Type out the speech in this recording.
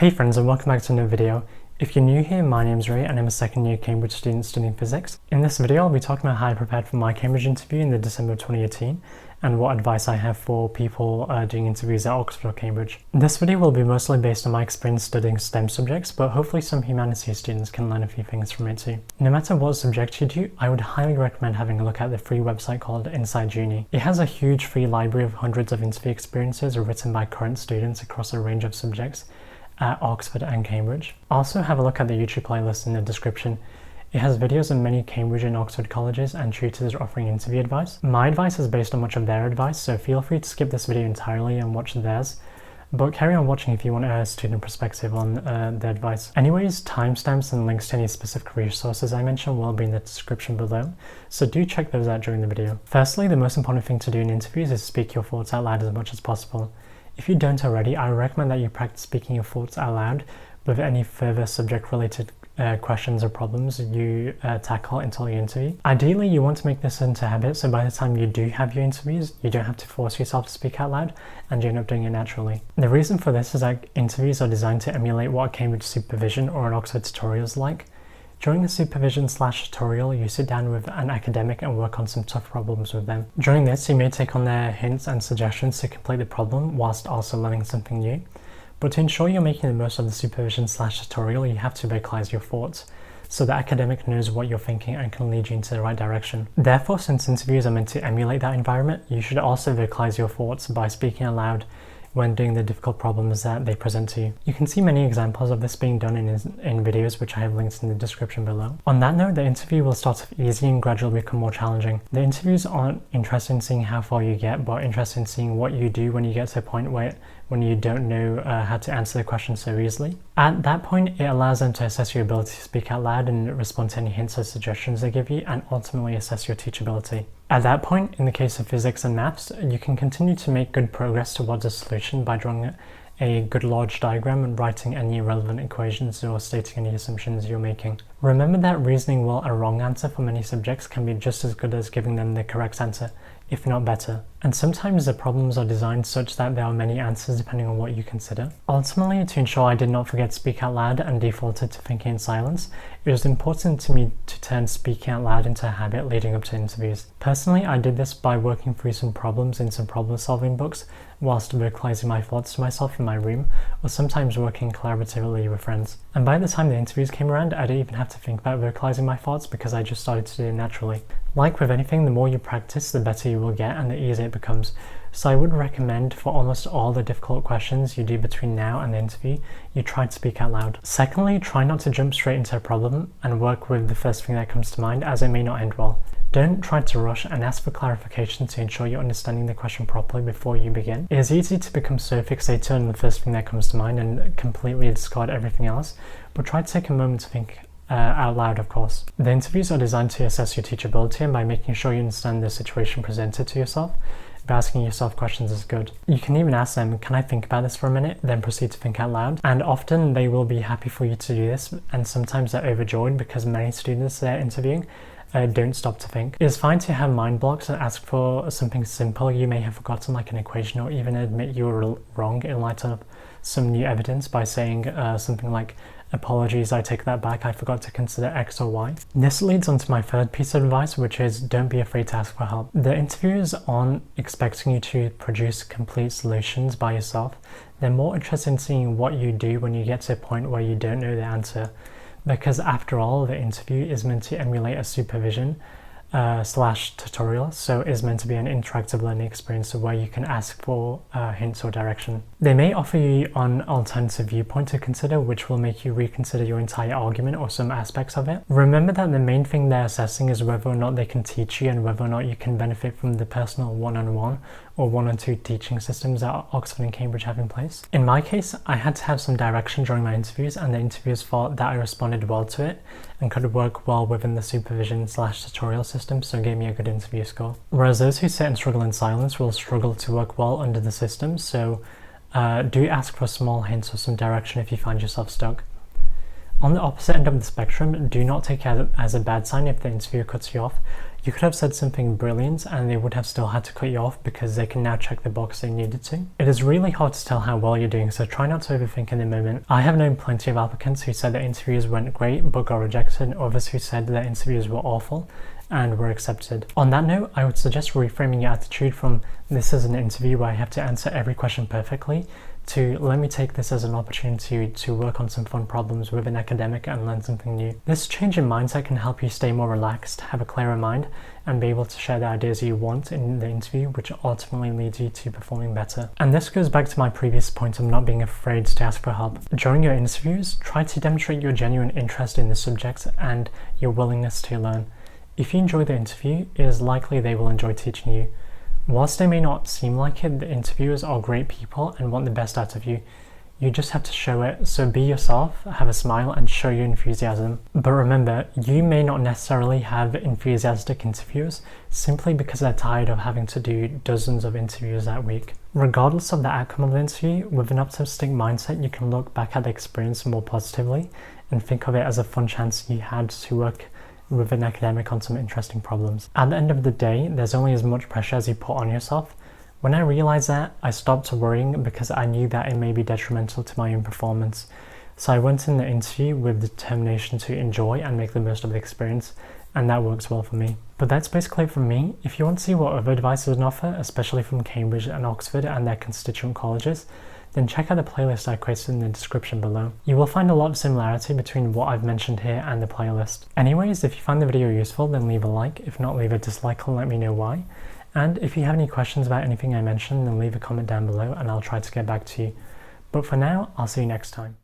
Hey friends, and welcome back to another video. If you're new here, my name's Ray and I'm a second year Cambridge student studying physics. In this video, I'll be talking about how I prepared for my Cambridge interview in the December 2018 and what advice I have for people doing interviews at Oxford or Cambridge. This video will be mostly based on my experience studying STEM subjects, but hopefully some humanities students can learn a few things from it too. No matter what subject you do, I would highly recommend having a look at the free website called Inside Uni. It has a huge free library of hundreds of interview experiences written by current students across a range of subjects at Oxford and Cambridge. Also have a look at the YouTube playlist in the description. It has videos of many Cambridge and Oxford colleges and tutors offering interview advice. My advice is based on much of their advice, so feel free to skip this video entirely and watch theirs, but carry on watching if you want a student perspective on the advice. Anyways, timestamps and links to any specific resources I mentioned will be in the description below, so do check those out during the video. Firstly, the most important thing to do in interviews is speak your thoughts out loud as much as possible. If you don't already, I recommend that you practice speaking your thoughts out loud with any further subject-related questions or problems you tackle until your interview. Ideally, you want to make this into a habit, so by the time you do have your interviews, you don't have to force yourself to speak out loud and you end up doing it naturally. The reason for this is that interviews are designed to emulate what a Cambridge supervision or an Oxford tutorial is like. During the supervision/tutorial, you sit down with an academic and work on some tough problems with them. During this, you may take on their hints and suggestions to complete the problem whilst also learning something new. But to ensure you're making the most of the supervision/tutorial, you have to vocalize your thoughts, so the academic knows what you're thinking and can lead you into the right direction. Therefore, since interviews are meant to emulate that environment, you should also vocalize your thoughts by speaking aloud when doing the difficult problems that they present to you. You can see many examples of this being done in videos which I have linked in the description below. On that note, the interview will start off easy and gradually become more challenging. The interviews aren't interested in seeing how far you get, but interested in seeing what you do when you get to a point when you don't know how to answer the question so easily. At that point, it allows them to assess your ability to speak out loud and respond to any hints or suggestions they give you, and ultimately assess your teachability. At that point, in the case of physics and maths, you can continue to make good progress towards a solution by drawing a good large diagram and writing any relevant equations or stating any assumptions you're making. Remember that reasoning well a wrong answer for many subjects can be just as good as giving them the correct answer, if not better. And sometimes the problems are designed such that there are many answers depending on what you consider. Ultimately, to ensure I did not forget to speak out loud and defaulted to thinking in silence, it was important to me to turn speaking out loud into a habit leading up to interviews. Personally, I did this by working through some problems in some problem-solving books whilst vocalizing my thoughts to myself in my room, or sometimes working collaboratively with friends. And by the time the interviews came around, I didn't even have to think about vocalizing my thoughts because I just started to do it naturally. Like with anything, the more you practice, the better you will get and the easier it becomes. So I would recommend for almost all the difficult questions you do between now and the interview, you try to speak out loud. Secondly, try not to jump straight into a problem and work with the first thing that comes to mind, as it may not end well. Don't try to rush and ask for clarification to ensure you're understanding the question properly before you begin. It is easy to become so fixated on the first thing that comes to mind and completely discard everything else, but try to take a moment to think out loud, of course. The interviews are designed to assess your teachability, and by making sure you understand the situation presented to yourself, by asking yourself questions is good. You can even ask them, can I think about this for a minute, then proceed to think out loud? And often they will be happy for you to do this, and sometimes they're overjoyed because many students they're interviewing don't stop to think. It is fine to have mind blocks and ask for something simple you may have forgotten, like an equation, or even admit you were wrong in light of some new evidence by saying something like, apologies, I take that back, I forgot to consider X or Y. This leads on to my third piece of advice, which is don't be afraid to ask for help. The interviewers aren't expecting you to produce complete solutions by yourself. They're more interested in seeing what you do when you get to a point where you don't know the answer. Because after all, the interview is meant to emulate a supervision slash tutorial, so is meant to be an interactive learning experience where you can ask for hints or direction. They may offer you an alternative viewpoint to consider, which will make you reconsider your entire argument or some aspects of it. Remember that the main thing they're assessing is whether or not they can teach you and whether or not you can benefit from the personal one-on-one or one-on-two teaching systems that Oxford and Cambridge have in place. In my case, I had to have some direction during my interviews, and the interviewers thought that I responded well to it and could work well within the supervision/tutorial system, so gave me a good interview score. Whereas those who sit and struggle in silence will struggle to work well under the system, so do ask for small hints or some direction if you find yourself stuck. On the opposite end of the spectrum, do not take it as a bad sign if the interviewer cuts you off. You could have said something brilliant and they would have still had to cut you off because they can now check the box they needed to. It is really hard to tell how well you're doing, so try not to overthink in the moment. I have known plenty of applicants who said their interviews went great but got rejected, and others who said their interviews were awful and were accepted. On that note, I would suggest reframing your attitude from "this is an interview where I have to answer every question perfectly" to "let me take this as an opportunity to work on some fun problems with an academic and learn something new." This change in mindset can help you stay more relaxed, have a clearer mind, and be able to share the ideas you want in the interview, which ultimately leads you to performing better. And this goes back to my previous point of not being afraid to ask for help. During your interviews, try to demonstrate your genuine interest in the subject and your willingness to learn. If you enjoy the interview, it is likely they will enjoy teaching you. Whilst they may not seem like it, the interviewers are great people and want the best out of you. You just have to show it, so be yourself, have a smile, and show your enthusiasm. But remember, you may not necessarily have enthusiastic interviewers simply because they're tired of having to do dozens of interviews that week. Regardless of the outcome of the interview, with an optimistic mindset, you can look back at the experience more positively and think of it as a fun chance you had to work with an academic on some interesting problems. At the end of the day, there's only as much pressure as you put on yourself. When I realized that, I stopped worrying because I knew that it may be detrimental to my own performance. So I went in the interview with determination to enjoy and make the most of the experience, and that works well for me. But that's basically it from me. If you want to see what other advice is on offer, especially from Cambridge and Oxford and their constituent colleges, then check out the playlist I created in the description below. You will find a lot of similarity between what I've mentioned here and the playlist. Anyways, if you find the video useful, then leave a like. If not, leave a dislike and let me know why. And if you have any questions about anything I mentioned, then leave a comment down below and I'll try to get back to you. But for now, I'll see you next time.